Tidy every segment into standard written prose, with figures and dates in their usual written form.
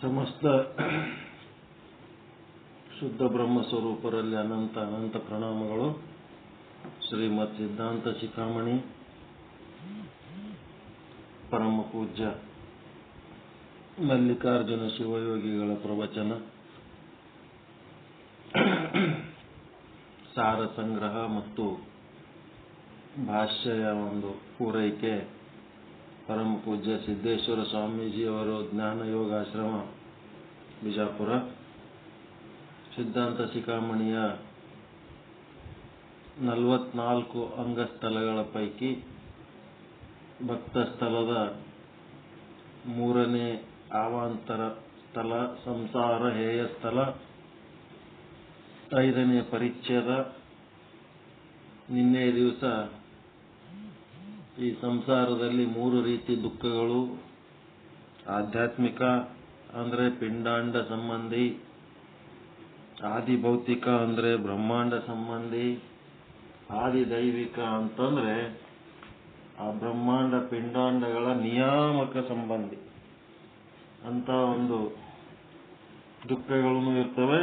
ಸಮಸ್ತ ಶುದ್ಧ ಬ್ರಹ್ಮ ಸ್ವರೂಪರಲ್ಲಿ ಅನಂತ ಅನಂತ ಪ್ರಣಾಮಗಳು. ಶ್ರೀಮತ್ ಸಿದ್ಧಾಂತ ಶಿಖಾಮಣಿ ಪರಮ ಪೂಜ್ಯ ಮಲ್ಲಿಕಾರ್ಜುನ ಶಿವಯೋಗಿಗಳ ಪ್ರವಚನ ಸಾರ ಸಂಗ್ರಹ ಮತ್ತು ಭಾಷ್ಯ ಒಂದು ಪೂರೈಕೆ ಪರಮ ಪೂಜ್ಯ ಸಿದ್ದೇಶ್ವರ ಸ್ವಾಮೀಜಿಯವರು ಜ್ಞಾನ ಯೋಗಾಶ್ರಮ ಬಿಜಾಪುರ. ಸಿದ್ಧಾಂತ ಶಿಖಾಮಣಿಯ 44 ಅಂಗಸ್ಥಳಗಳ ಪೈಕಿ ಭಕ್ತ ಸ್ಥಳದ 3ನೇ ಅವಾಂತರ ಸ್ಥಳ ಸಂಸಾರ ಹೇಯ ಸ್ಥಳ 5ನೇ ಪರಿಚ್ಛೇದ. ನಿನ್ನೆ ದಿವಸ ಈ ಸಂಸಾರದಲ್ಲಿ 3 ರೀತಿ ದುಃಖಗಳು, ಆಧ್ಯಾತ್ಮಿಕ ಅಂದರೆ ಪಿಂಡಾಂಡ ಸಂಬಂಧಿ, ಆದಿಭೌತಿಕ ಅಂದರೆ ಬ್ರಹ್ಮಾಂಡ ಸಂಬಂಧಿ, ಆದಿದೈವಿಕ ಅಂತಂದ್ರೆ ಆ ಬ್ರಹ್ಮಾಂಡ ಪಿಂಡಾಂಡಗಳ ನಿಯಾಮಕ ಸಂಬಂಧಿ ಅಂತ ಒಂದು ದುಃಖಗಳು ಇರ್ತವೆ.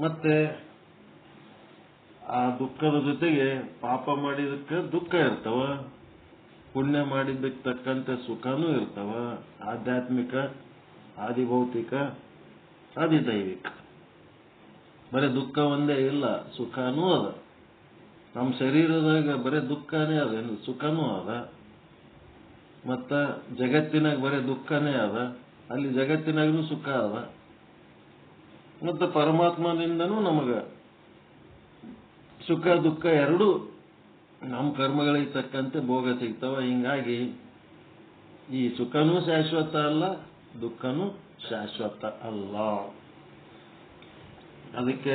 ಮತ್ತೆ ಆ ದುಃಖದ ಜೊತೆಗೆ ಪಾಪ ಮಾಡಿದಕ್ಕೆ ದುಃಖ ಇರ್ತವ, ಪುಣ್ಯ ಮಾಡಿದ್ದಕ್ಕೆ ತಕ್ಕಂತೆ ಸುಖನೂ ಇರ್ತವ. ಆಧ್ಯಾತ್ಮಿಕ, ಆದಿಭೌತಿಕ, ಆದಿದೈವಿಕ. ಬರೀ ದುಃಖ ಒಂದೇ ಇಲ್ಲ, ಸುಖನೂ ಅದ. ನಮ್ಮ ಶರೀರದಾಗ ಬರೀ ದುಃಖನೇ ಅದ, ಸುಖನೂ ಅದ. ಮತ್ತ ಜಗತ್ತಿನಾಗ ಬರೀ ದುಃಖನೇ ಅದ, ಅಲ್ಲಿ ಜಗತ್ತಿನಾಗೂ ಸುಖ ಅದ. ಮತ್ತು ಪರಮಾತ್ಮನಿಂದನೂ ನಮಗ ಸುಖ ದುಃಖ ಎರಡೂ ನಮ್ಮ ಕರ್ಮಗಳಿಗೆ ತಕ್ಕಂತೆ ಭೋಗ ಸಿಗ್ತಾವ. ಹಿಂಗಾಗಿ ಈ ಸುಖನೂ ಶಾಶ್ವತ ಅಲ್ಲ, ದುಃಖನೂ ಶಾಶ್ವತ ಅಲ್ಲ. ಅದಕ್ಕೆ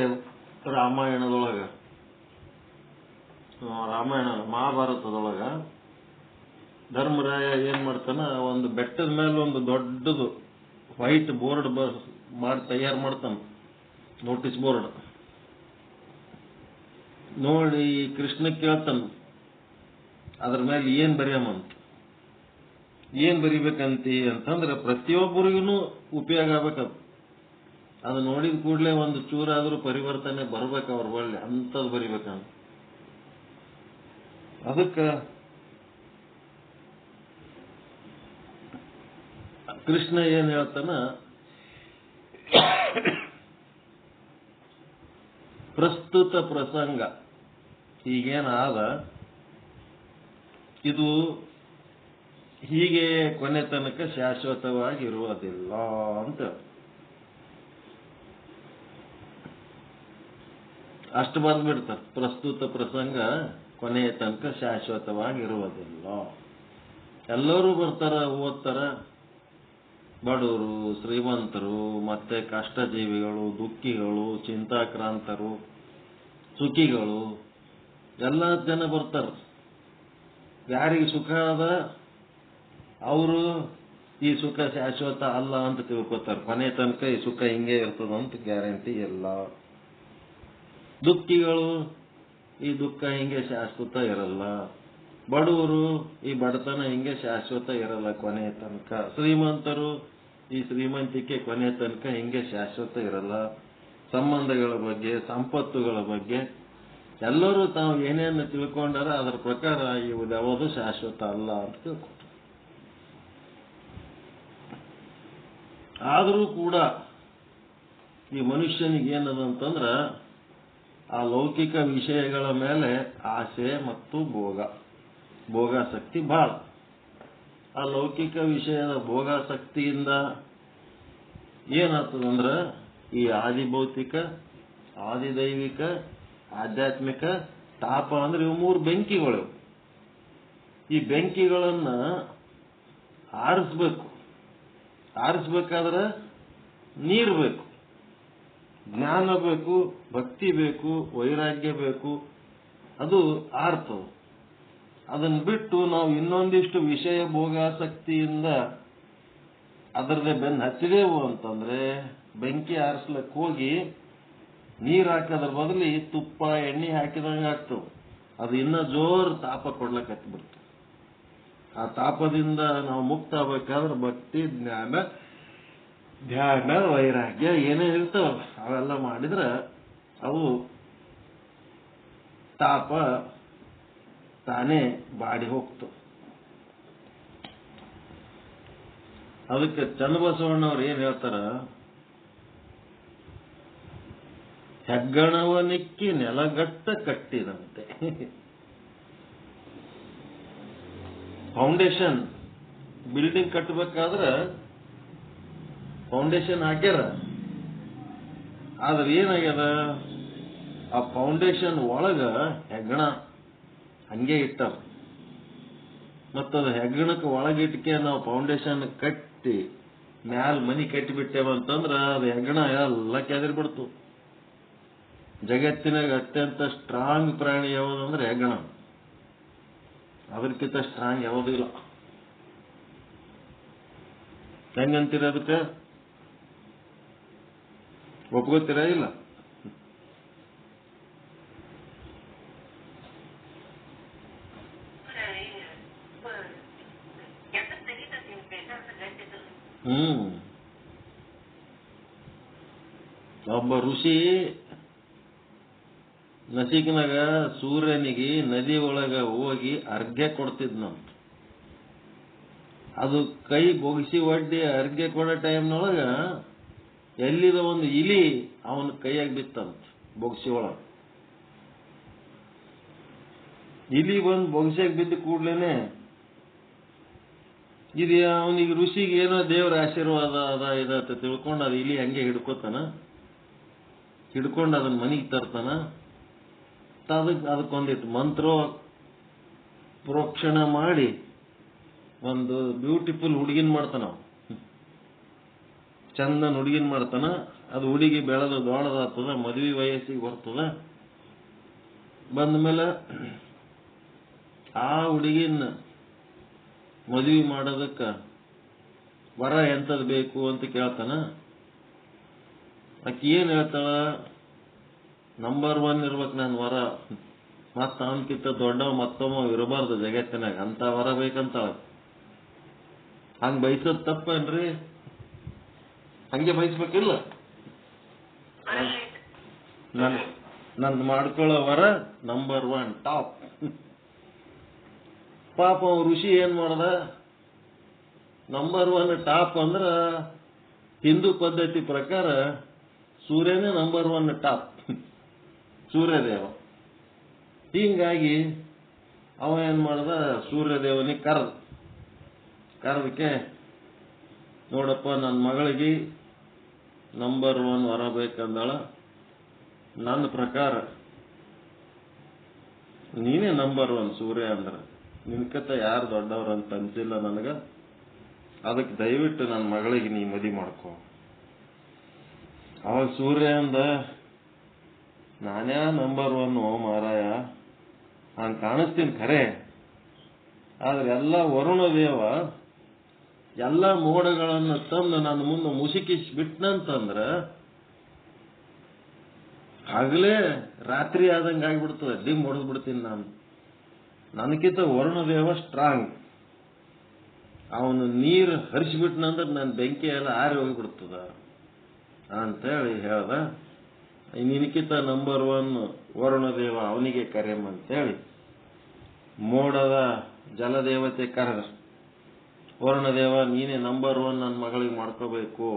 ರಾಮಾಯಣ ಮಹಾಭಾರತದೊಳಗ ಧರ್ಮರಾಯ ಏನ್ ಮಾಡ್ತಾನ, ಒಂದು ಬೆಟ್ಟದ ಮೇಲೆ ಒಂದು ದೊಡ್ಡದು ವೈಟ್ ಬೋರ್ಡ್ ಮಾಡಿ ತಯಾರು ಮಾಡ್ತಾನ, ನೋಟಿಸ್ ಬೋರ್ಡ್. ನೋಡಿ ಕೃಷ್ಣ ಕೇಳ್ತಾನ, ಅದ್ರ ಮೇಲೆ ಏನ್ ಬರೆಯಮಂತ. ಏನ್ ಬರಿಬೇಕಂತಿ ಅಂತಂದ್ರೆ ಪ್ರತಿಯೊಬ್ಬರಿಗೂ ಉಪಯೋಗ ಆಗ್ಬೇಕದು. ಅದು ನೋಡಿದ ಕೂಡಲೇ ಒಂದು ಚೂರಾದ್ರೂ ಪರಿವರ್ತನೆ ಬರ್ಬೇಕು ಅವ್ರ ಬಳ್ಳಿ, ಅಂಥದ್ದು ಬರಿಬೇಕಂತ. ಅದಕ್ಕ ಕೃಷ್ಣ ಏನ್ ಹೇಳ್ತಾನ, ಪ್ರಸ್ತುತ ಪ್ರಸಂಗ ಹೀಗೇನಾದ, ಇದು ಹೀಗೆ ಕೊನೆ ತನಕ ಶಾಶ್ವತವಾಗಿರುವುದಿಲ್ಲ ಅಂತ. ಅಷ್ಟು ಬಂದ್ಬಿಡ್ತಾರೆ, ಪ್ರಸ್ತುತ ಪ್ರಸಂಗ ಕೊನೆಯ ತನಕ ಶಾಶ್ವತವಾಗಿರುವುದಿಲ್ಲ. ಎಲ್ಲರೂ ಬರ್ತಾರ, ಓದ್ತಾರ, ಬಡವರು, ಶ್ರೀಮಂತರು, ಮತ್ತೆ ಕಷ್ಟಜೀವಿಗಳು, ದುಃಖಿಗಳು, ಚಿಂತಾಕ್ರಾಂತರು, ಸುಖಿಗಳು, ಎಲ್ಲ ಜನ ಬರ್ತಾರ. ಯಾರಿಗೆ ಸುಖ ಅದ ಅವರು ಈ ಸುಖ ಶಾಶ್ವತ ಅಲ್ಲ ಅಂತ ತಿಳ್ಕೊತಾರೆ. ಕೊನೆ ತನಕ ಈ ಸುಖ ಹಿಂಗೆ ಇರ್ತದಂತ ಗ್ಯಾರಂಟಿ ಇಲ್ಲ. ದುಃಖಿಗಳು ಈ ದುಃಖ ಹಿಂಗೆ ಶಾಶ್ವತ ಇರಲ್ಲ. ಬಡವರು ಈ ಬಡತನ ಹಿಂಗೆ ಶಾಶ್ವತ ಇರಲ್ಲ ಕೊನೆ ತನಕ. ಶ್ರೀಮಂತರು ಈ ಶ್ರೀಮಂತಿಕೆ ಕೊನೆ ತನಕ ಹಿಂಗೆ ಶಾಶ್ವತ ಇರಲ್ಲ. ಸಂಬಂಧಗಳ ಬಗ್ಗೆ, ಸಂಪತ್ತುಗಳ ಬಗ್ಗೆ ಎಲ್ಲರೂ ತಾವು ಏನೇನು ತಿಳ್ಕೊಂಡಾರ ಅದರ ಪ್ರಕಾರ ಇವು ಯಾವುದು ಶಾಶ್ವತ ಅಲ್ಲ ಅಂತ ತಿಳ್ಕೊಂಡ್ರು. ಆದರೂ ಕೂಡ ಈ ಮನುಷ್ಯನಿಗೆ ಏನದಂತಂದ್ರ ಆ ಲೌಕಿಕ ವಿಷಯಗಳ ಮೇಲೆ ಆಸೆ ಮತ್ತು ಭೋಗಾಸಕ್ತಿ ಬಹಳ. ಆ ಲೌಕಿಕ ವಿಷಯದ ಭೋಗಾಸಕ್ತಿಯಿಂದ ಏನಾಗ್ತದಂದ್ರ ಈ ಆದಿಭೌತಿಕ, ಆದಿದೈವಿಕ, ಆಧ್ಯಾತ್ಮಿಕ, ತಾಪ ಅಂದ್ರೆ ಇವು 3 ಬೆಂಕಿಗಳು. ಈ ಬೆಂಕಿಗಳನ್ನ ಆರಿಸ್ಬೇಕು. ಆರಿಸ್ಬೇಕಾದ್ರೆ ನೀರು ಬೇಕು, ಜ್ಞಾನ ಬೇಕು, ಭಕ್ತಿ ಬೇಕು, ವೈರಾಗ್ಯ ಬೇಕು. ಅದು ಆರ್ತವು. ಅದನ್ನ ಬಿಟ್ಟು ನಾವು ಇನ್ನೊಂದಿಷ್ಟು ವಿಷಯ ಭೋಗಾಸಕ್ತಿಯಿಂದ ಅದರದೇ ಬೆನ್ನು ಹಚ್ಚಿದೆವು ಅಂತಂದ್ರೆ ಬೆಂಕಿ ಆರಿಸ್ಲಕ್ಕೆ ಹೋಗಿ ನೀರು ಹಾಕೋದ್ರ ಬದಲಿ ತುಪ್ಪ ಎಣ್ಣೆ ಹಾಕಿದಂಗೆ ಆಗ್ತವೆ. ಅದು ಇನ್ನ ಜೋರು ತಾಪ ಕೊಡ್ಲಕ್ಕೆ ಹತ್ಬಿಡ್ತು. ಆ ತಾಪದಿಂದ ನಾವು ಮುಕ್ತ ಆಗ್ಬೇಕಾದ್ರೆ ಭಕ್ತಿ, ಜ್ಞಾನ, ಧ್ಯಾನ ವೈರಾಗ್ಯ ಏನೇನು ಇರ್ತಾವಲ್ಲ ಅವೆಲ್ಲ ಮಾಡಿದ್ರೆ ಅವು ತಾಪ ತಾನೇ ಬಾಡಿ ಹೋಗ್ತು. ಅದಕ್ಕೆ ಚನ್ನಬಸವಣ್ಣವ್ರು ಏನ್ ಹೇಳ್ತಾರ, ಹೆಗ್ಗಣವನಿಕ್ಕಿ ನೆಲಗಟ್ಟ ಕಟ್ಟಿದಂತೆ. ಫೌಂಡೇಶನ್ ಬಿಲ್ಡಿಂಗ್ ಕಟ್ಟಬೇಕಾದ್ರೆ ಫೌಂಡೇಶನ್ ಹಾಕ್ಯಾರ, ಆದ್ರೆ ಏನಾಗ್ಯದ, ಆ ಫೌಂಡೇಶನ್ ಒಳಗ ಹೆಗ್ಗಣ ಹಂಗೆ ಇಟ್ಟಾರ. ಮತ್ತದು ಹೆಗ್ಗಣಕ್ಕೆ ಒಳಗಿಟ್ಕೆ ನಾವು ಫೌಂಡೇಶನ್ ಕಟ್ಟಿ ಮ್ಯಾಲ ಮನಿ ಕಟ್ಟಿಬಿಟ್ಟೇವಂತಂದ್ರ ಅದು ಹೆಗ್ಗಣ ಎಲ್ಲ ಕೆದರಿ ಬಿಡ್ತು. ಜಗತ್ತಿನಾಗ ಅತ್ಯಂತ ಸ್ಟ್ರಾಂಗ್ ಪ್ರಾಣಿ ಯಾವುದಂದ್ರೆ ಹೆಗ್ಗಣ. ಅದಕ್ಕಿಂತ ಸ್ಟ್ರಾಂಗ್ ಯಾವುದೂ ಇಲ್ಲ. ಹೆಂಗಂತೀರ ಅದಕ್ಕೆ? ಒಪ್ಕೋತೀರಾ ಇಲ್ಲ? ಒಬ್ಬ ಋಷಿ ನಸಿಕಿನಾಗ ಸೂರ್ಯನಿಗೆ ನದಿ ಒಳಗ ಹೋಗಿ ಅರ್ಘ್ಯ ಕೊಡ್ತಿದ್ನಂತ. ಅದು ಕೈ ಬೊಗಿಸಿ ಒಡ್ಡಿ ಅರ್ಘ್ಯ ಕೊಡೋ ಟೈಮ್ನೊಳಗ ಎಲ್ಲಿದ ಒಂದು ಇಲಿ ಅವನ ಕೈಯಾಗ ಬಿತ್ತಂತ ಬೊಗಿಸಿ ಒಳಗ. ಇಲಿ ಬಂದು ಬೊಗಿಸಿಯಾಗ ಬಿದ್ದ ಕೂಡ್ಲೇನೆ ಇದು ಅವನಿಗೆ ಋಷಿಗೆ ಏನೋ ದೇವರ ಆಶೀರ್ವಾದ ಅದ ಇದತ್ತ ತಿಳ್ಕೊಂಡು ಅದು ಇಲಿ ಹಂಗೆ ಹಿಡ್ಕೊಂಡು ಅದನ್ನ ಮನೆಗೆ ತರ್ತಾನ. ಅದಕ್ಕೊಂದಿಟ್ಟು ಮಂತ್ರ ಪ್ರೋಕ್ಷಣ ಮಾಡಿ ಒಂದು ಬ್ಯೂಟಿಫುಲ್ ಹುಡುಗಿನ ಮಾಡ್ತಾನ, ಚಂದನ್ ಹುಡುಗಿನ ಮಾಡ್ತಾನ. ಅದು ಹುಡುಗಿ ಬೆಳೆದು ದೊಡ್ಡದಾಗ್ತದ, ಮದುವೆ ವಯಸ್ಸಿಗೆ ಬರ್ತದ. ಬಂದ ಮೇಲೆ ಆ ಹುಡುಗಿನ ಮದುವೆ ಮಾಡೋದಕ್ಕ ವರ ಎಂತದ್ ಬೇಕು ಅಂತ ಕೇಳ್ತಾನ. ಆಕೆ ಏನ್ ಹೇಳ್ತಾಳ, ನಂಬರ್ 1 ಇರ್ಬೇಕು ನನ್ನ ವರ, ಮತ್ತ ಅವನ್ಕಿಂತ ದೊಡ್ಡವ ಮತ್ತೊಮ್ಮ ಇರಬಾರ್ದು ಜಗತ್ತಿನಾಗ, ಅಂತ ವರ ಬೇಕಂತಾಳ. ಹಂಗ ಬಯಸೋದ್ ತಪ್ಪೇನ್ರಿ? ಹಂಗೆ ಬಯಸ್ಬೇಕಿಲ್ಲ. ನಂದು ಮಾಡ್ಕೊಳ್ಳೋ ವರ ನಂಬರ್ 1 ಟಾಪ್. ಪಾಪ ಋಷಿ ಏನ್ ಮಾಡ್ದ, ನಂಬರ್ 1 ಟಾಪ್ ಅಂದ್ರ ಹಿಂದೂ ಪದ್ಧತಿ ಪ್ರಕಾರ ಸೂರ್ಯನೇ ನಂಬರ್ 1 ಟಾಪ್, ಸೂರ್ಯದೇವ. ಹೀಗಾಗಿ ಅವ ಏನ್ ಮಾಡ್ದ, ಸೂರ್ಯದೇವನಿಗೆ ಕರೆದಕ್ಕೆ, ನೋಡಪ್ಪ ನನ್ನ ಮಗಳಿಗೆ ನಂಬರ್ 1 ವರ ಬೇಕಂದಳ, ನನ್ನ ಪ್ರಕಾರ ನೀನೇ ನಂಬರ್ 1 ಸೂರ್ಯ ಅಂದ್ರ, ನಿನ್ಕತ್ತ ಯಾರು ದೊಡ್ಡವ್ರಂತ ಅನ್ಸಿಲ್ಲ ನನಗ, ಅದಕ್ಕೆ ದಯವಿಟ್ಟು ನನ್ನ ಮಗಳಿಗೆ ನೀ ಮದಿ ಮಾಡ್ಕೊ. ಅವಾಗ ಸೂರ್ಯ ಅಂದ, ನಾನ್ಯಾ ನಂಬರ್ 1 ಮಾರಾಯ, ಹಂಗ ಕಾಣಿಸ್ತೀನಿ ಖರೆ, ಆದ್ರೆ ಎಲ್ಲ ವರುಣ ದೇವ ಎಲ್ಲ ಮೋಡಗಳನ್ನು ತಂದು ನನ್ನ ಮುಂದೆ ಮುಸುಕಿಸ್ಬಿಟ್ನಂತಂದ್ರ ಆಗ್ಲೇ ರಾತ್ರಿ ಆದಂಗೆ ಆಗ್ಬಿಡ್ತದೆ, ಡಿಮ್ ಹೊಡೆದ್ ಬಿಡ್ತೀನಿ ನಾನು. ನನಗಿಂತ ವರುಣ ದೇವ ಸ್ಟ್ರಾಂಗ್, ಅವನು ನೀರು ಹರಿಸಿಬಿಟ್ನಂದ್ರೆ ನನ್ನ ಬೆಂಕಿ ಎಲ್ಲ ಆರಿ ಹೋಗಿಬಿಡ್ತದ ಅಂತೇಳಿ ಹೇಳ್ದ. ನಿನಕಿಂತ ನಂಬರ್ 1 ವರುಣ ದೇವ, ಅವನಿಗೆ ಕರೆಯಂತೇಳಿ ಮೋಡದ ಜಲದೇವತೆ ಕರೆದ. ವರುಣದೇವ ನೀನೇ ನಂಬರ್ 1 ನನ್ನ ಮಗಳಿಗೆ ಮಾಡ್ಕೋಬೇಕು.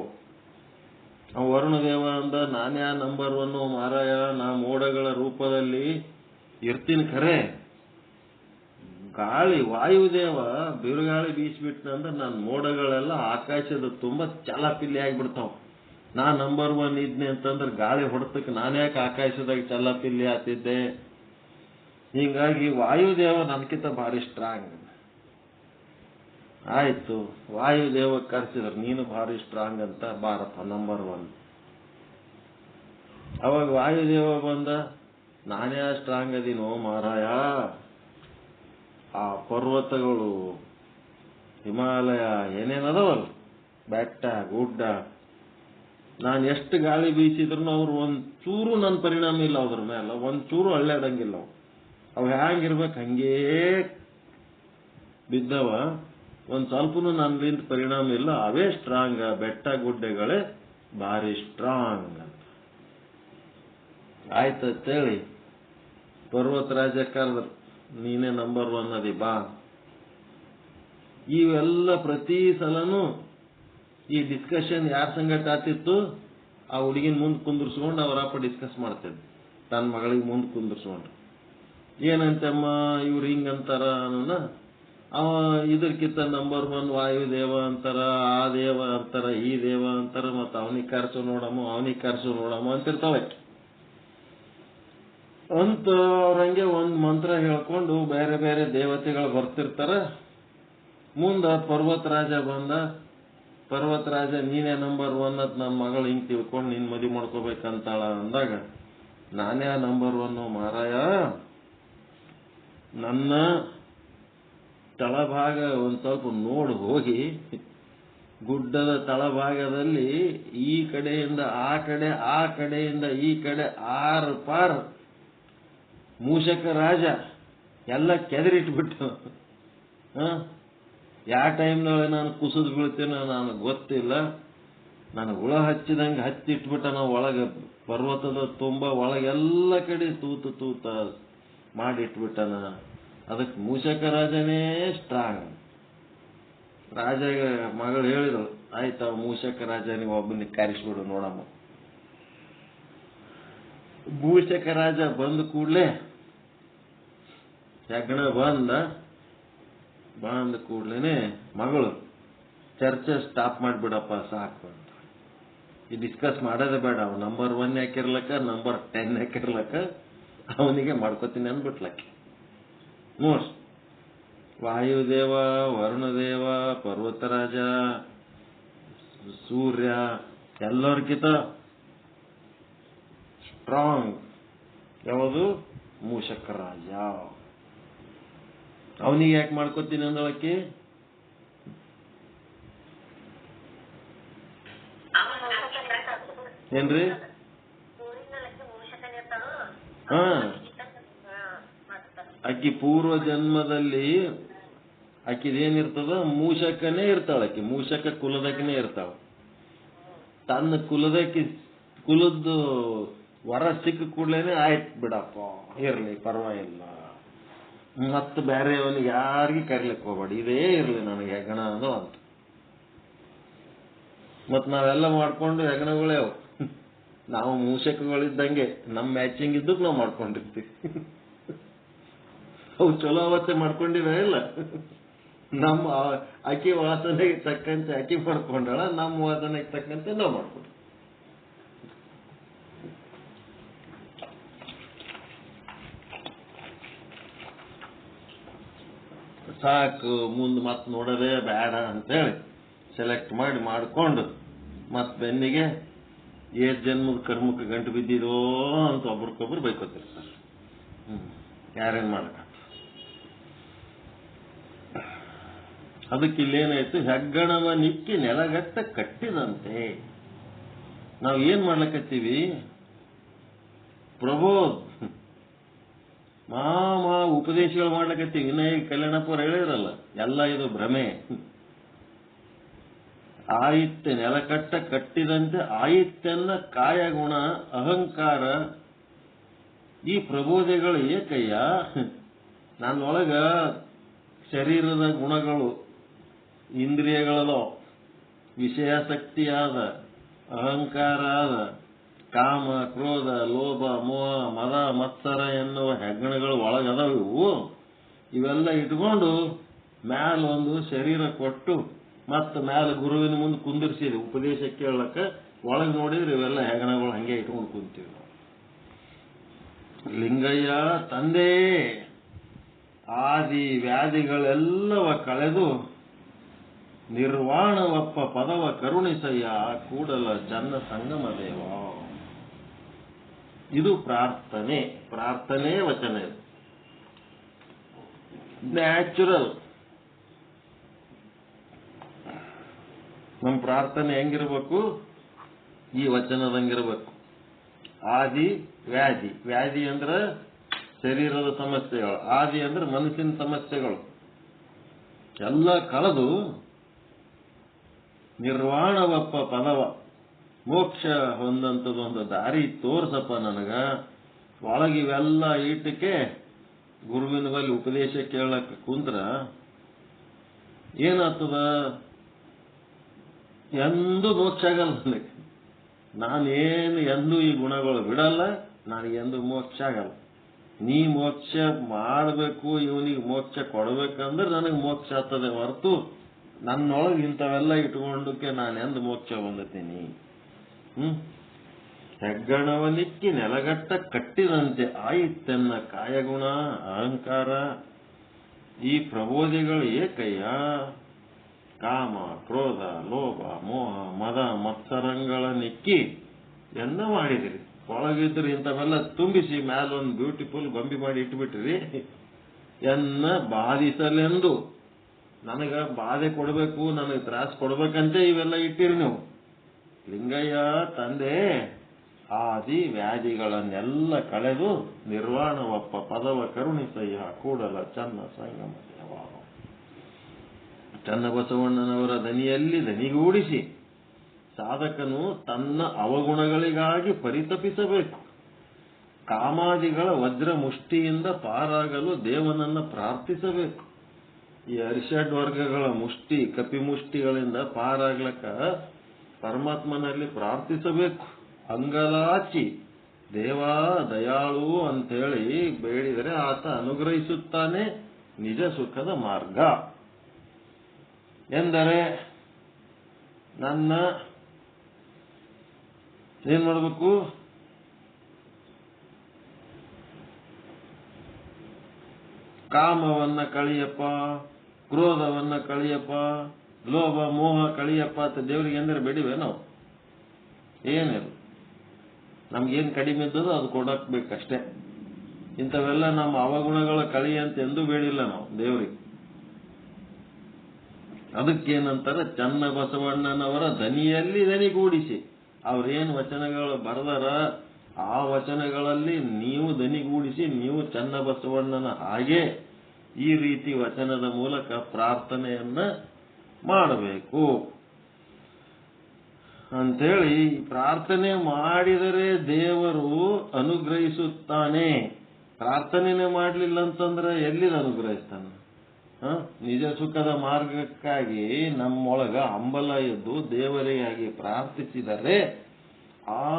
ವರುಣದೇವ ಅಂದ, ನಾನ್ಯಾ ನಂಬರ್ 1 ಮಾರಾಯ, ನಾ ಮೋಡಗಳ ರೂಪದಲ್ಲಿ ಇರ್ತೀನಿ ಖರೆ, ಗಾಳಿ ವಾಯುದೇವ ಬಿರುಗಾಳಿ ಬೀಸ್ಬಿಟ್ನಂದ್ರೆ ನನ್ನ ಮೋಡಗಳೆಲ್ಲ ಆಕಾಶದ ತುಂಬಾ ಚಲಾಪಿಲ್ಲಿ ಆಗ್ಬಿಡ್ತಾವ. ನಾ ನಂಬರ್ 1 ಇದ್ನೆ ಅಂತಂದ್ರೆ ಗಾಳಿ ಹೊಡೆತಕ್ಕೆ ನಾನ್ಯಾಕೆ ಆಕಾಶದಾಗ ಚಲಾಪಿಲ್ಲಿ ಆತಿದ್ದೆ. ಹೀಗಾಗಿ ವಾಯುದೇವ ನನ್ಕಿಂತ ಭಾರಿ ಸ್ಟ್ರಾಂಗ್. ಆಯ್ತು, ವಾಯುದೇವ ಕರ್ಸಿದ್ರು, ನೀನು ಭಾರಿ ಸ್ಟ್ರಾಂಗ್ ಅಂತ, ಭಾರತ ನಂಬರ್ 1. ಅವಾಗ ವಾಯುದೇವ ಬಂದ, ನಾನೇ ಸ್ಟ್ರಾಂಗ್ ಅದೀನೋ ಮಾರಾಯ, ಆ ಪರ್ವತಗಳು, ಹಿಮಾಲಯ ಏನೇನದವಲ್ಲ, ಬೆಟ್ಟ ಗುಡ್ಡ, ನಾನು ಎಷ್ಟು ಗಾಳಿ ಬೀಸಿದ್ರು ಅವ್ರು ಒಂಚೂರು ನನ್ನ ಪರಿಣಾಮ ಇಲ್ಲ ಅದ್ರ ಮೇಲೆ, ಒಂಚೂರು ಅಳ್ಳಾಡಂಗಿಲ್ಲ. ಅವು ಹ್ಯಾಂಗಿರ್ಬೇಕು ಹಂಗೇ ಬಿದ್ದವ. ಒಂದ್ ಸ್ವಲ್ಪನೂ ನನ್ನಿಂದ ಪರಿಣಾಮ ಇಲ್ಲ, ಅವೇ ಸ್ಟ್ರಾಂಗ್, ಬೆಟ್ಟ ಗುಡ್ಡೆಗಳೇ ಭಾರಿ ಸ್ಟ್ರಾಂಗ್ ಅಂತ. ಆಯ್ತಂತೇಳಿ ಪರ್ವತರಾಜ ಕರೆದ್ರು, ನೀನೇ ನಂಬರ್ 1 ಅದಿ ಬಾ. ಇವೆಲ್ಲ ಪ್ರತಿ ಸಲನೂ ಈ ಡಿಸ್ಕಷನ್ ಯಾರ ಸಂಗಟ ಆತಿತ್ತು, ಆ ಹುಡುಗಿನ ಮುಂದೆ ಕುಂದಿರ್ಸ್ಕೊಂಡು ಅವರಪ್ಪ ಡಿಸ್ಕಸ್ ಮಾಡ್ತಿದ್ದ, ತನ್ನ ಮಗಳಿಗೆ ಮುಂದೆ ಕುಂದಿರ್ಸ್ಕೊಂಡು. ಏನಂತಮ್ಮ ಇವ್ರು ಹಿಂಗಂತಾರ ಅನ್ನೋಣ, ಅವ ಇದಕ್ಕಿಂತ ನಂಬರ್ 1 ವಾಯುದೇವ ಅಂತಾರ, ಆ ದೇವ ಅಂತಾರ, ಈ ದೇವ ಅಂತಾರ, ಮತ್ತ ಅವನಿಗೆ ಕರ್ಸು ನೋಡಮ್ಮ ಅಂತಿರ್ತಾವೆ ಅಂತ. ಅವ್ರಂಗೆ ಒಂದ್ ಮಂತ್ರ ಹೇಳ್ಕೊಂಡು ಬೇರೆ ಬೇರೆ ದೇವತೆಗಳು ಬರ್ತಿರ್ತಾರ. ಮುಂದ ಪರ್ವತರಾಜ ಬಂದ. ಪರ್ವತರಾಜ ನೀನೇ ನಂಬರ್ 1 ಅಂತ ನನ್ನ ಮಗಳು ಹಿಂಗ್ ತಿಳ್ಕೊಂಡು ನಿನ್ ಮದುವೆ ಮಾಡ್ಕೋಬೇಕಂತಾಳ ಅಂದಾಗ, ನಾನೇ ನಂಬರ್ 1 ಮಾರಾಯ, ನನ್ನ ತಳಭಾಗ ಒಂದ್ ಸ್ವಲ್ಪ ನೋಡು ಹೋಗಿ, ಗುಡ್ಡದ ತಳಭಾಗದಲ್ಲಿ ಈ ಕಡೆಯಿಂದ ಆ ಕಡೆ, ಆ ಕಡೆಯಿಂದ ಈ ಕಡೆ 6 ಪಾರ್ ಮೂಷಕ ರಾಜ ಎಲ್ಲ ಕೆದರಿಟ್ಬಿಟ್ಟು, ಯಾವ ಟೈಮ್ನೊಳಗೆ ನಾನು ಕುಸಿದು ಬೀಳ್ತೇನೋ ನನಗೆ ಗೊತ್ತಿಲ್ಲ, ನನಗೆ ಹುಳ ಹಚ್ಚಿದಂಗೆ ಹಚ್ಚಿಟ್ಬಿಟ್ಟ. ನಾವು ಒಳಗೆ ಪರ್ವತದ ತುಂಬ ಒಳಗೆಲ್ಲ ಕಡೆ ತೂತ ಮಾಡಿಟ್ಬಿಟ್ಟನ. ಅದಕ್ಕೆ ಮೂಷಕ ರಾಜನೇ ಸ್ಟ್ರಾಂಗ್. ರಾಜ ಮಗಳು ಹೇಳಿದಳು, ಆಯ್ತು ಮೂಷಕ ರಾಜನಿಗೆ ಒಬ್ಬನಿಗೆ ಕರೆಸ್ಬಿಡು ನೋಡಮ್ಮ. ಮೂಷಕ ರಾಜ ಬಂದ ಕೂಡಲೇ ಹೆಗ್ಗಣ ಬಂದ ಕೂಡ್ಲೇನೆ ಮಗಳು ಚರ್ಚೆ ಸ್ಟಾಪ್ ಮಾಡ್ಬಿಡಪ್ಪ ಸಾಕು ಅಂತ. ಈ ಡಿಸ್ಕಸ್ ಮಾಡೋದೇ ಬೇಡ, ಅವ್ ನಂಬರ್ 1 ಯಾಕಿರ್ಲಕ್ಕ, ನಂಬರ್ 10 ಯಾಕಿರ್ಲಕ್ಕ, ಅವನಿಗೆ ಮಾಡ್ಕೋತೀನಿ ಅಂದ್ಬಿಟ್ಲಕ್ಕೆ. ನೋಡ್ರಿ, ವಾಯುದೇವ, ವರುಣದೇವ, ಪರ್ವತರಾಜ, ಸೂರ್ಯ ಎಲ್ಲರಿಗಿಂತ ಸ್ಟ್ರಾಂಗ್ ಯಾವುದು? ಮೂಷಕ ರಾಜ. ಅವನಿಗೆ ಯಾಕೆ ಮಾಡ್ಕೋತೀನಿ ಅಂದಳಕ್ಕೆ? ಏನ್ರಿ? ಆಕಿ ಪೂರ್ವ ಜನ್ಮದಲ್ಲಿ ಆಕಿದೇನಿರ್ತದ, ಮೂಷಕನೇ ಇರ್ತಾಳ. ಆಕಿ ಮೂಷಕ ಕುಲದಕಿನೇ ಇರ್ತಾಳ. ತನ್ನ ಕುಲದ್ದು ವರ ಸಿಕ್ಕ ಕೂಡ್ಲೇನೆ ಆಯ್ತು ಬಿಡಪ್ಪ, ಇರ್ಲಿ ಪರವಾಗಿಲ್ಲ, ಮತ್ತೆ ಬೇರೆ ಅವನಿಗೆ ಯಾರಿಗೆ ಕರಿಲಿಕ್ಕೆ ಹೋಗ್ಬೇಡಿ, ಇದೇ ಇರ್ಲಿ ನನಗೆ ಹೆಗಣ ಅನ್ನೋ ಅಂತ. ಮತ್ ನಾವೆಲ್ಲ ಮಾಡ್ಕೊಂಡು ಹೆಗಣಗಳೇ ಅವು. ನಾವು ಮೂಷಕಗಳಿದ್ದಂಗೆ ನಮ್ಮ ಮ್ಯಾಚಿಂಗ್ ಇದ್ದಕ್ಕೆ ನಾವು ಮಾಡ್ಕೊಂಡಿರ್ತೀವಿ. ಅವು ಚಲೋ ಅವತ್ತೇ ಮಾಡ್ಕೊಂಡಿವೆ ಇಲ್ಲ. ನಮ್ಮ ಆಕಿ ವಾಸನೆಗೆ ತಕ್ಕಂತೆ ಆಕಿ ಮಾಡ್ಕೊಂಡಾಳ, ನಮ್ಮ ವಾಸನೆಗೆ ತಕ್ಕಂತೆ ನಾವು ಮಾಡ್ಕೊಂಡ. ಸಾಕು, ಮುಂದೆ ಮತ್ತೆ ನೋಡೋದೇ ಬೇಡ ಅಂತೇಳಿ ಸೆಲೆಕ್ಟ್ ಮಾಡ್ಕೊಂಡು ಮತ್ ಬೆನ್ನಿಗೆ ಏಟ್ ಜನ್ಮದ ಕರ್ಮಕ್ಕೆ ಗಂಟು ಬಿದ್ದಿದೋ ಅಂತ ಒಬ್ರಿಗೊಬ್ರು ಬೈಕೋತಿರ್ತಾರೆ. ಯಾರೇನ್ ಮಾಡಕ. ಅದಕ್ಕೆ ಇಲ್ಲೇನಾಯ್ತು, ಹೆಗ್ಗಣವ ನಿಕ್ಕಿ ನೆಲಗಟ್ಟ ಕಟ್ಟಿದಂತೆ. ನಾವ್ ಏನ್ ಮಾಡ್ಲಕತ್ತೀವಿ? ಪ್ರಬೋಧ್ ಮಾಮಾ ಉಪದೇಶಗಳು ಮಾಡ್ಲಕತ್ತೀವಿ. ವಿನಯ ಕಲ್ಯಾಣಪುರ ಹೇಳಿರಲ್ಲ, ಎಲ್ಲ ಇದು ಭ್ರಮೆ. ಆಯಿತ್ಯ ನೆಲಕಟ್ಟ ಕಟ್ಟಿದಂತೆ ಆಯಿತ್ಯನ್ನ ಕಾಯಗುಣ ಅಹಂಕಾರ ಈ ಪ್ರಬೋಧಗಳು ಏಕಯ್ಯ. ನನ್ನೊಳಗ ಶರೀರದ ಗುಣಗಳು, ಇಂದ್ರಿಯಗಳೋ, ವಿಷಯಾಸಕ್ತಿಯಾದ, ಅಹಂಕಾರ ಆದ, ಕಾಮ, ಕ್ರೋಧ, ಲೋಭ, ಮೋಹ, ಮದ, ಮತ್ಸರ ಎನ್ನುವ ಹೆಗ್ಗಣಗಳು ಒಳಗದವು. ಇವೆಲ್ಲ ಇಟ್ಕೊಂಡು ಮ್ಯಾಲ ಒಂದು ಶರೀರ ಕೊಟ್ಟು ಮತ್ತ ಮ್ಯಾಲ ಗುರುವಿನ ಮುಂದೆ ಕುಂದಿರ್ಸಿದೆ ಉಪದೇಶ ಕೇಳಕ. ಒಳಗೆ ನೋಡಿದ್ರೆ ಇವೆಲ್ಲ ಹೆಗಣಗಳು ಹಂಗೆ ಇಟ್ಕೊಂಡು ಕುಂತೀವಿ ನಾವು. ಲಿಂಗಯ್ಯ ತಂದೆ ಆದಿ ವ್ಯಾಧಿಗಳೆಲ್ಲವ ಕಳೆದು ನಿರ್ವಾಣವಪ್ಪ ಪದವ ಕರುಣಿಸಯ್ಯ ಕೂಡಲ ಚನ್ನ ಸಂಗಮ ದೇವ. ಇದು ಪ್ರಾರ್ಥನೆ ವಚನ. ಇದು ನ್ಯಾಚುರಲ್. ನಮ್ಮ ಪ್ರಾರ್ಥನೆ ಹೆಂಗಿರ್ಬೇಕು? ಈ ವಚನದಂಗಿರ್ಬೇಕು. ಆದಿ ವ್ಯಾಧಿ ಅಂದ್ರೆ ಶರೀರದ ಸಮಸ್ಯೆಗಳು, ಆದಿ ಅಂದ್ರೆ ಮನಸ್ಸಿನ ಸಮಸ್ಯೆಗಳು. ಎಲ್ಲ ಕಳೆದು ನಿರ್ವಾಣವಪ್ಪ ಪದವ ಮೋಕ್ಷ ಹೊಂದಂಥದ್ದೊಂದು ದಾರಿ ತೋರ್ಸಪ್ಪ ನನಗ. ಒಳಗಿವೆಲ್ಲ ಈಟಕ್ಕೆ ಗುರುವಿನ ಬಳಿ ಉಪದೇಶ ಕೇಳಕ್ಕೆ ಕುಂತ್ರ ಏನಾಗ್ತದ? ಎಂದೂ ಮೋಕ್ಷ ಆಗಲ್ಲ ನನಗೆ. ನಾನೇನು ಎಂದೂ ಈ ಗುಣಗಳು ಬಿಡಲ್ಲ, ನನಗೆಂದೂ ಮೋಕ್ಷ ಆಗಲ್ಲ. ನೀ ಮೋಕ್ಷ ಮಾಡಬೇಕು, ಇವನಿಗೆ ಮೋಕ್ಷ ಕೊಡಬೇಕಂದ್ರೆ ನನಗೆ ಮೋಕ್ಷ ಆಗ್ತದೆ ಹೊರತು ನನ್ನೊಳಗೆ ಇಂಥವೆಲ್ಲ ಇಟ್ಕೊಂಡಕ್ಕೆ ನಾನು ಎಂದು ಮೋಕ್ಷ ಹೊಂದುತ್ತೀನಿ. ಹೆಗ್ಗಣವನಿಕ್ಕಿ ನೆಲಗಟ್ಟ ಕಟ್ಟಿದಂತೆ ಆಯಿತೆನ್ನ ಕಾಯಗುಣ ಅಹಂಕಾರ. ಈ ಪ್ರಬೋಧಿಗಳು ಏಕಯ್ಯ ಕಾಮ ಕ್ರೋಧ ಲೋಭ ಮೋಹ ಮದ ಮತ್ಸರಂಗಳನ್ನಿಕ್ಕಿ ಎನ್ನ ಮಾಡಿದಿರಿ. ಒಳಗಿದ್ರೆ ಇಂಥವೆಲ್ಲ ತುಂಬಿಸಿ ಮ್ಯಾಲೊಂದು ಬ್ಯೂಟಿಫುಲ್ ಗೊಂಬಿ ಮಾಡಿ ಇಟ್ಬಿಟ್ರಿ. ಎನ್ನ ಬಾಧಿಸಲೆಂದು ನನಗ ಬಾಧೆ ಕೊಡಬೇಕು, ನನಗೆ ತ್ರಾಸ ಕೊಡ್ಬೇಕಂತೆ ಇವೆಲ್ಲ ಇಟ್ಟಿರಿ ನೀವು. ಲಿಂಗಯ್ಯ ತಂದೆ ಆದಿ ವ್ಯಾಧಿಗಳನ್ನೆಲ್ಲ ಕಳೆದು ನಿರ್ವಾಣವಪ್ಪ ಪದವ ಕರುಣಿಸಯ್ಯ ಕೂಡಲ ಚನ್ನ ಸಂಗಮ ದೇವ. ಚನ್ನಬಸವಣ್ಣನವರ ದನಿಯಲ್ಲಿ ದನಿಗೂಡಿಸಿ ಸಾಧಕನು ತನ್ನ ಅವಗುಣಗಳಿಗಾಗಿ ಪರಿತಪಿಸಬೇಕು. ಕಾಮಾದಿಗಳ ವಜ್ರ ಮುಷ್ಟಿಯಿಂದ ಪಾರಾಗಲು ದೇವನನ್ನ ಪ್ರಾರ್ಥಿಸಬೇಕು. ಈ ಅರಿಷಡ್ ವರ್ಗಗಳ ಮುಷ್ಟಿ ಕಪಿಮುಷ್ಟಿಗಳಿಂದ ಪಾರಾಗ್ಲಕ್ಕ ಪರಮಾತ್ಮನಲ್ಲಿ ಪ್ರಾರ್ಥಿಸಬೇಕು. ಅಂಗಲಾಚಿ ದೇವಾ ದಯಾಳು ಅಂತೇಳಿ ಬೇಡಿದರೆ ಆತ ಅನುಗ್ರಹಿಸುತ್ತಾನೆ ನಿಜ ಸುಖದ ಮಾರ್ಗ. ಎಂದರೆ ನನ್ನ ಏನ್ ಮಾಡಬೇಕು? ಕಾಮವನ್ನ ಕಳಿಯಪ್ಪ, ಕ್ರೋಧವನ್ನ ಕಳಿಯಪ್ಪ, ಲೋಭ ಮೋಹ ಕಳಿಯಪ್ಪ ಅಂತ ದೇವರಿಗೆ ಎಂದರೆ ಬೇಡಿವೆ ನಾವು? ಏನಿಲ್ಲ, ನಮ್ಗೇನು ಕಡಿಮೆ ಇದ್ದದೋ ಅದು ಕೊಡಕ್ ಬೇಕಷ್ಟೇ. ಇಂಥವೆಲ್ಲ ನಮ್ಮ ಅವಗುಣಗಳ ಕಳಿ ಅಂತ ಎಂದೂ ಬೇಡಿಲ್ಲ ನಾವು ದೇವರಿಗೆ. ಅದಕ್ಕೇನಂತಾರೆ? ಚನ್ನ ಬಸವಣ್ಣನವರ ದನಿಯಲ್ಲಿ ದನಿಗೂಡಿಸಿ. ಅವ್ರೇನು ವಚನಗಳು ಬರೆದಾರ ಆ ವಚನಗಳಲ್ಲಿ ನೀವು ದನಿಗೂಡಿಸಿ, ನೀವು ಚನ್ನ ಬಸವಣ್ಣನ ಹಾಗೆ ಈ ರೀತಿ ವಚನದ ಮೂಲಕ ಪ್ರಾರ್ಥನೆಯನ್ನ ಮಾಡಬೇಕು ಅಂಥೇಳಿ. ಪ್ರಾರ್ಥನೆ ಮಾಡಿದರೆ ದೇವರು ಅನುಗ್ರಹಿಸುತ್ತಾನೆ. ಪ್ರಾರ್ಥನೆನೇ ಮಾಡಲಿಲ್ಲ ಅಂತಂದ್ರೆ ಎಲ್ಲಿದ ಅನುಗ್ರಹಿಸ್ತಾನೆ? ನಿಜ ಸುಖದ ಮಾರ್ಗಕ್ಕಾಗಿ ನಮ್ಮೊಳಗ ಹಂಬಲ ಎದ್ದು ದೇವರಿಗಾಗಿ ಪ್ರಾರ್ಥಿಸಿದರೆ ಆ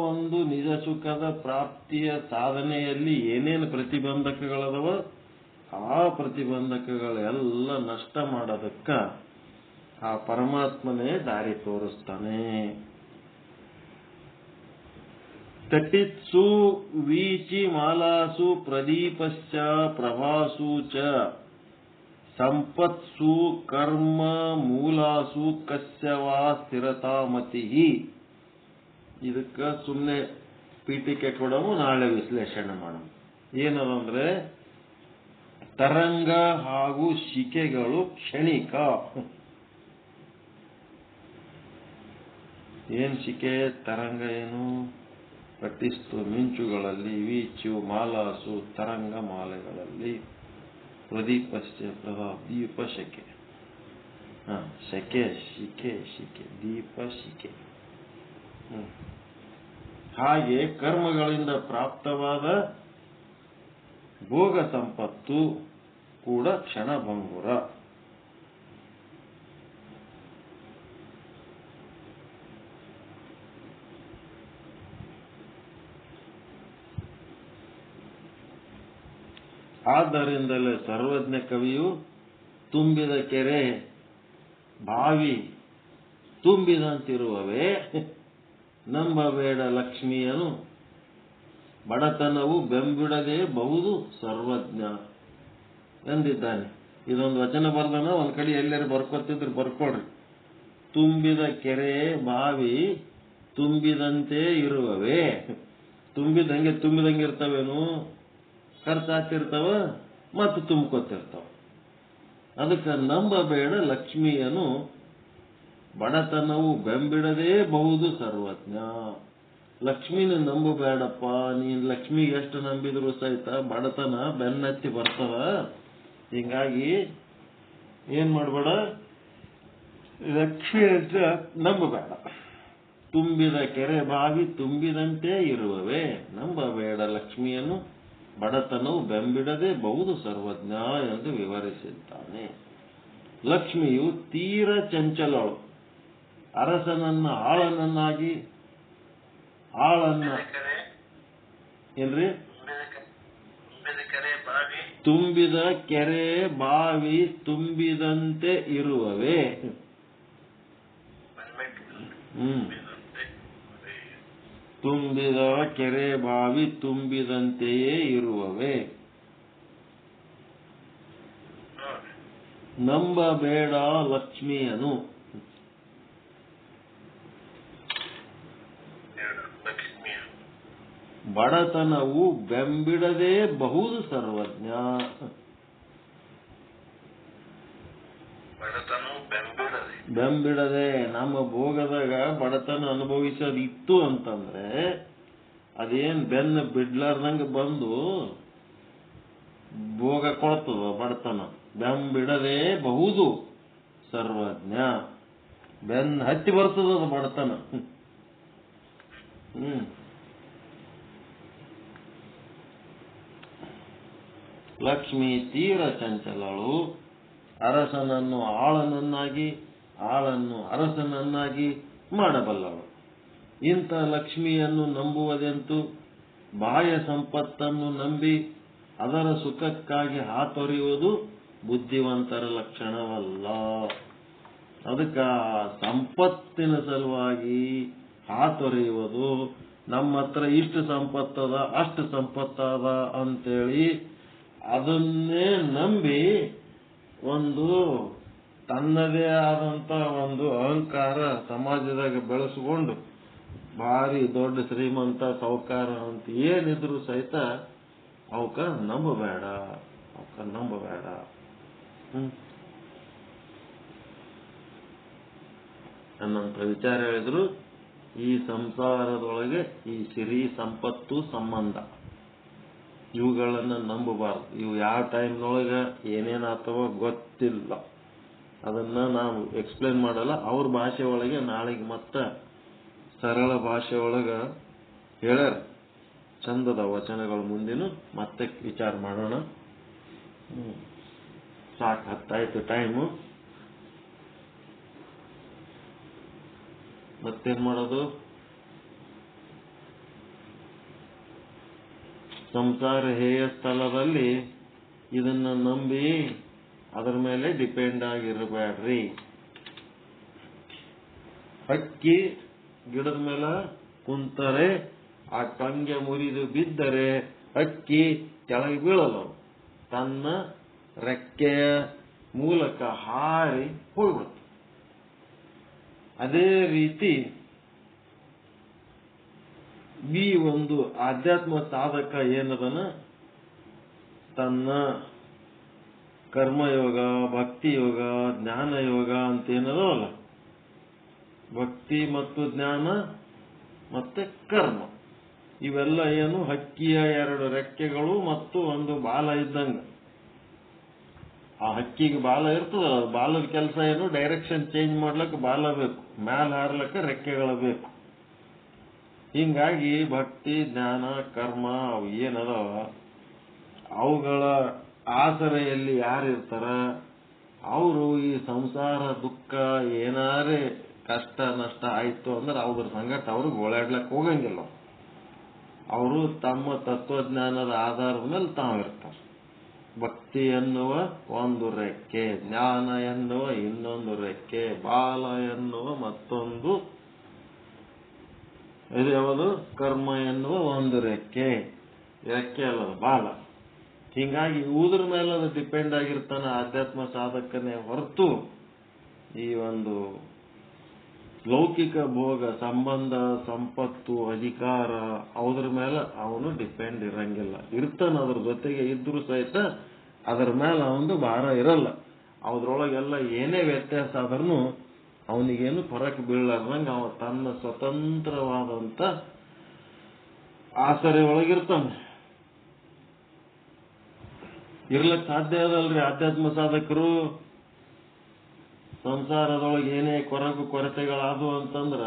ಒಂದು ನಿಜ ಸುಖದ ಪ್ರಾಪ್ತಿಯ ಸಾಧನೆಯಲ್ಲಿ ಏನೇನು ಪ್ರತಿಬಂಧಕಗಳದವ ಆ ಪ್ರತಿಬಂಧಕಗಳೆಲ್ಲ ನಷ್ಟ ಮಾಡೋದಕ್ಕ ಆ ಪರಮಾತ್ಮನೇ ದಾರಿ ತೋರಿಸ್ತಾನೆ. ತಟಿತ್ಸು ವೀಚಿ ಮಾಲಾಸು ಪ್ರದೀಪಶ್ಚ ಪ್ರಭಾಸು ಚ ಸಂಪತ್ಸು ಕರ್ಮ ಮೂಲಾಸು ಕಸ್ಯವಾ ಸ್ಥಿರತಾಮತಿ. ಇದಕ್ಕ ಸುಮ್ಮನೆ ಪೀಠಿಕೆ ಕೊಡವು, ನಾಳೆ ವಿಶ್ಲೇಷಣೆ ಮಾಡೋಣ. ಏನದಂದ್ರೆ ತರಂಗ ಹಾಗೂ ಶಿಕೆಗಳು ಕ್ಷಣಿಕ. ಏನ್ ಶಿಕೆ ತರಂಗ ಏನು? ಪಟ್ಟಿಸ್ತು ಮಿಂಚುಗಳಲ್ಲಿ, ವೀಚು ಮಾಲಾಸು ತರಂಗ ಮಾಲೆಗಳಲ್ಲಿ, ಪ್ರದೀಪಶ್ಚ ಪ್ರಭಾವ ದೀಪ ಶಕೆ. ಶಕೆ ಶಿಕೆ ಶಿಕೆ ದೀಪ ಶಿಕೆ. ಹಾಗೆ ಕರ್ಮಗಳಿಂದ ಪ್ರಾಪ್ತವಾದ ಭೋಗ ಸಂಪತ್ತು ಕೂಡ ಕ್ಷಣಭಂಗುರ. ಆದ್ದರಿಂದಲೇ ಸರ್ವಜ್ಞ ಕವಿಯು ತುಂಬಿದ ಕೆರೆ ಬಾವಿ ತುಂಬಿದಂತಿರುವವೇ ನಂಬಬೇಡ ಲಕ್ಷ್ಮಿಯನು, ಬಡತನವು ಬೆಂಬಿಡದೆ ಬಹುದು ಸರ್ವಜ್ಞ ಎಂದಿದ್ದಾನೆ. ಇದೊಂದು ವಚನ ಬರ್ದನ, ಒಂದ್ ಕಡೆ ಎಲ್ಲರೂ ಬರ್ಕೊತಿದ್ರು ಬರ್ಕೊಳ್ರಿ. ತುಂಬಿದ ಕೆರೆ ಬಾವಿ ತುಂಬಿದಂತೆ ಇರುವವೇ. ತುಂಬಿದಂಗೆ ಇರ್ತವೇನು? ಖರ್ಚಾಗ್ತಿರ್ತಾವ ಮತ್ತು ತುಂಬ್ಕೊತಿರ್ತಾವ. ಅದಕ್ಕೆ ನಂಬಬೇಡ ಲಕ್ಷ್ಮಿಯನು, ಬಡತನವು ಬೆಂಬಿಡದೇ ಬಹುದು ಸರ್ವಜ್ಞ. ಲಕ್ಷ್ಮಿನ ನಂಬಬೇಡಪ್ಪ. ನೀನ್ ಲಕ್ಷ್ಮಿಗೆ ಎಷ್ಟು ನಂಬಿದ್ರು ಸಹಿತ ಬಡತನ ಬೆನ್ನತ್ತಿ ಬರ್ತದ. ಹಿಂಗಾಗಿ ಏನ್ ಮಾಡಬೇಡ, ಲಕ್ಷ್ಮಿ ಅಂತ ನಂಬಬೇಡ. ತುಂಬಿದ ಕೆರೆ ಬಾವಿ ತುಂಬಿದಂತೆ ಇರುವವೇ, ನಂಬಬೇಡ ಲಕ್ಷ್ಮಿಯನ್ನು. ಬಡತನವು ಬೆಂಬಿಡದೆ ಬಹುದು ಸರ್ವಜ್ಞ ಎಂದು ವಿವರಿಸಿದ್ದಾನೆ. ಲಕ್ಷ್ಮಿಯು ತೀರ ಚಂಚಲಳು. ಅರಸನನ್ನ ಆಳನನ್ನಾಗಿ ಏನ್ರಿ, ತುಂಬಿದ ಕೆರೆ ಬಾವಿ ತುಂಬಿದಂತೆ ಇರುವವೇ. ತುಂಬಿದ ಕೆರೆ ಬಾವಿ ತುಂಬಿದಂತೆಯೇ ಇರುವವೇ. ನಂಬಬೇಡ ಲಕ್ಷ್ಮಿಯನು. ಬಡತನವು ಬೆಂಬಿಡದೆ ಬಹುದು ಸರ್ವಜ್ಞ. ಬೆಂಬಿಡದೆ ನಮ್ಮ ಭೋಗದಾಗ ಬಡತನ ಅನುಭವಿಸೋದಿತ್ತು ಅಂತಂದ್ರೆ ಅದೇನ್ ಬೆನ್ನ ಬಿಡ್ಲಾರ್ದಂಗ ಬಂದು ಭೋಗ ಕೊಡ್ತದ ಬಡತನ. ಬೆಂಬಿಡದೆ ಬಹುದು ಸರ್ವಜ್ಞ. ಬೆನ್ನ ಹತ್ತಿ ಬರ್ತದ ಅದು ಬಡತನ. ಲಕ್ಷ್ಮಿ ತೀರ ಚಂಚಲಳು. ಅರಸನನ್ನು ಆಳನನ್ನಾಗಿ, ಆಳನ್ನು ಅರಸನನ್ನಾಗಿ ಮಾಡಬಲ್ಲಳು. ಇಂಥ ಲಕ್ಷ್ಮಿಯನ್ನು ನಂಬುವುದೆಂತೂ ಬಾಹ್ಯ ಸಂಪತ್ತನ್ನು ನಂಬಿ ಅದರ ಸುಖಕ್ಕಾಗಿ ಹಾತೊರೆಯುವುದು ಬುದ್ಧಿವಂತರ ಲಕ್ಷಣವಲ್ಲ. ಅದಕ್ಕ ಸಂಪತ್ತಿನ ಸಲುವಾಗಿ ಹಾತೊರೆಯುವುದು, ನಮ್ಮ ಹತ್ರ ಇಷ್ಟು ಸಂಪತ್ತದ ಅಷ್ಟು ಸಂಪತ್ತದ ಅಂತೇಳಿ ಅದನ್ನೇ ನಂಬಿ ಒಂದು ತನ್ನದೇ ಆದಂತ ಒಂದು ಅಹಂಕಾರ ಸಮಾಜದಾಗ ಬೆಳೆಸ್ಕೊಂಡು ಭಾರಿ ದೊಡ್ಡ ಶ್ರೀಮಂತ ಸಾಹುಕಾರ ಅಂತ ಏನಿದ್ರು ಸಹಿತ ಅವಕ್ಕ ನಂಬಬೇಡ. ಅನ್ನಂತ ವಿಚಾರ ಹೇಳಿದ್ರು. ಈ ಸಂಸಾರದೊಳಗೆ ಈ ಸಿರಿ ಸಂಪತ್ತು ಸಂಬಂಧ ಇವುಗಳನ್ನ ನಂಬಬಾರ್ದು. ಇವು ಯಾವ ಟೈಮ್ನೊಳಗ ಏನೇನಾಗ್ತವೋ ಗೊತ್ತಿಲ್ಲ. ಅದನ್ನ ನಾವು ಎಕ್ಸ್ಪ್ಲೇನ್ ಮಾಡಲ್ಲ. ಅವ್ರ ಭಾಷೆ ಒಳಗೆ ನಾಳೆಗೆ ಮತ್ತ ಸರಳ ಭಾಷೆ ಒಳಗ ಹೇಳ್ಯಾರ. ಚಂದದ ವಚನಗಳ ಮುಂದಿನ ಮತ್ತೆ ವಿಚಾರ ಮಾಡೋಣ. ಸಾಕು, ಹತ್ತಾಯ್ತು ಟೈಮು. ಮತ್ತೇನ್ ಮಾಡೋದು? ಸಂಸಾರ ಹೇಯ ಸ್ಥಳದಲ್ಲಿ ಇದನ್ನ ನಂಬಿ ಅದರ ಮೇಲೆ ಡಿಪೆಂಡ್ ಆಗಿರಬೇಡ್ರಿ. ಹಕ್ಕಿ ಗಿಡದ ಮೇಲೆ ಕುಂತರೆ ಆ ಟೊಂಗೆ ಮುರಿದು ಬಿದ್ದರೆ ಹಕ್ಕಿ ಕೆಳಗೆ ಬೀಳಲ್ಲ, ತನ್ನ ರೆಕ್ಕೆಯ ಮೂಲಕ ಹಾರಿ ಹೋಗ್ಬಿಡುತ್ತೆ. ಅದೇ ರೀತಿ ಈ ಒಂದು ಆಧ್ಯಾತ್ಮ ಸಾಧಕ ಏನದನ ತನ್ನ ಕರ್ಮಯೋಗ, ಭಕ್ತಿ ಯೋಗ, ಜ್ಞಾನ ಯೋಗ ಅಂತ ಏನದವಲ್ಲ, ಭಕ್ತಿ ಮತ್ತು ಜ್ಞಾನ ಮತ್ತೆ ಕರ್ಮ, ಇವೆಲ್ಲ ಏನು ಹಕ್ಕಿಯ ಎರಡು ರೆಕ್ಕೆಗಳು ಮತ್ತು ಒಂದು ಬಾಲ ಇದ್ದಂಗ. ಆ ಹಕ್ಕಿಗೆ ಬಾಲ ಇರ್ತದ, ಬಾಲದ ಕೆಲಸ ಏನು, ಡೈರೆಕ್ಷನ್ ಚೇಂಜ್ ಮಾಡ್ಲಿಕ್ಕೆ ಬಾಲ ಬೇಕು, ಮ್ಯಾಲ ಹಾರ್ಲಕ್ಕ ರೆಕ್ಕೆಗಳು ಬೇಕು. ಹಿಂಗಾಗಿ ಭಕ್ತಿ, ಜ್ಞಾನ, ಕರ್ಮ ಅವು ಏನದಾವ ಅವುಗಳ ಆಸರೆಯಲ್ಲಿ ಯಾರಿರ್ತಾರ ಅವರು ಈ ಸಂಸಾರ ದುಃಖ ಏನಾರೇ ಕಷ್ಟ ನಷ್ಟ ಆಯ್ತು ಅಂದ್ರೆ ಅವ್ರ ಸಂಗಟ ಅವ್ರಿಗೆ ಓಡಾಡ್ಲಕ್ಕೆ ಹೋಗಂಗಿಲ್ಲ. ಅವರು ತಮ್ಮ ತತ್ವಜ್ಞಾನದ ಆಧಾರದ ಮೇಲೆ ತಾವಿರ್ತಾರೆ. ಭಕ್ತಿ ಎನ್ನುವ ಒಂದು ರೆಕ್ಕೆ, ಜ್ಞಾನ ಎನ್ನುವ ಇನ್ನೊಂದು ರೆಕ್ಕೆ, ಬಾಲ ಎನ್ನುವ ಮತ್ತೊಂದು, ಇದು ಯಾವುದು ಕರ್ಮ ಎನ್ನುವ ಒಂದು ರೆಕ್ಕೆ. ರೆಕ್ಕೆ ಅಲ್ಲದ ಬಾಲ. ಹಿಂಗಾಗಿ ಊದ್ರ ಮೇಲೆ ಅದು ಡಿಪೆಂಡ್ ಆಗಿರ್ತಾನ ಆಧ್ಯಾತ್ಮ ಸಾಧಕನೇ ಹೊರತು ಈ ಒಂದು ಲೌಕಿಕ ಭೋಗ, ಸಂಬಂಧ, ಸಂಪತ್ತು, ಅಧಿಕಾರ ಅದ್ರ ಮೇಲೆ ಅವನು ಡಿಪೆಂಡ್ ಇರಂಗಿಲ್ಲ. ಇರ್ತಾನ, ಅದ್ರ ಜೊತೆಗೆ ಇದ್ರೂ ಸಹಿತ ಅದರ ಮೇಲೆ ಅವನು ಭಾರ ಇರಲ್ಲ. ಅದ್ರೊಳಗೆಲ್ಲ ಏನೇ ವ್ಯತ್ಯಾಸ ಆದ್ರೂ ಅವನಿಗೇನು ಫರಕ್ ಬೀಳಲಾರ್ದಂಗ ಅವ ತನ್ನ ಸ್ವತಂತ್ರವಾದಂತ ಆಸರೆ ಒಳಗಿರ್ತಾನೆ. ಇರ್ಲಕ್ ಸಾಧ್ಯ ಅದಲ್ರಿ ಆಧ್ಯಾತ್ಮ ಸಾಧಕರು. ಸಂಸಾರದೊಳಗೆ ಏನೇ ಕೊರತೆಗಳಾದವು ಅಂತಂದ್ರ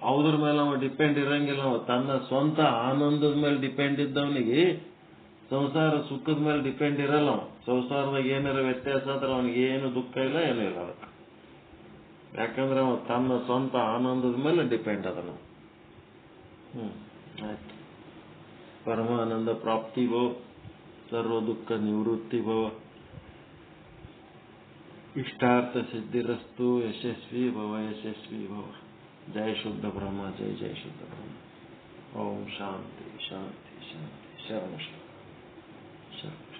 ಅವ್ರ ಮೇಲೆ ಅವ ಡಿಪೆಂಡ್ ಇರಂಗಿಲ್ಲ. ಅವ ತನ್ನ ಸ್ವಂತ ಆನಂದದ ಮೇಲೆ ಡಿಪೆಂಡ್ ಇದ್ದವನಿಗೆ ಸಂಸಾರ ಸುಖದ ಮೇಲೆ ಡಿಪೆಂಡ್ ಇರಲ್ಲ. ಅವ ಸಂಸಾರದಾಗ ಏನಾರ ವ್ಯತ್ಯಾಸ ಆದ್ರೆ ಅವನಿಗೆ ಏನು ದುಃಖ ಇಲ್ಲ, ಏನೂ ಇಲ್ಲ ಅದಕ್ಕೆ. ಯಾಕಂದ್ರೆ ಅವ ತನ್ನ ಸ್ವಂತ ಆನಂದದ ಮೇಲೆ ಡಿಪೆಂಡ್ ಅದನ. ಆಯ್ತು. ಪರಮಾನಂದ ಪ್ರಾಪ್ತಿ ಭವ, ಸರ್ವ ದುಃಖ ನಿವೃತ್ತಿ ಭವ, ಇಷ್ಟಾರ್ಥ ಸಿದ್ಧಿರಸ್ತು, ಯಶಸ್ವಿ ಭವ, ಯಶಸ್ವಿ ಭವ. ಜಯ ಶುದ್ಧ ಬ್ರಹ್ಮ, ಜಯ ಜಯ ಶುದ್ಧ ಬ್ರಹ್ಮ. ಓಂ ಶಾಂತಿ ಶಾಂತಿ ಶಾಂತಿ. ಶರಣ ಶರಣ.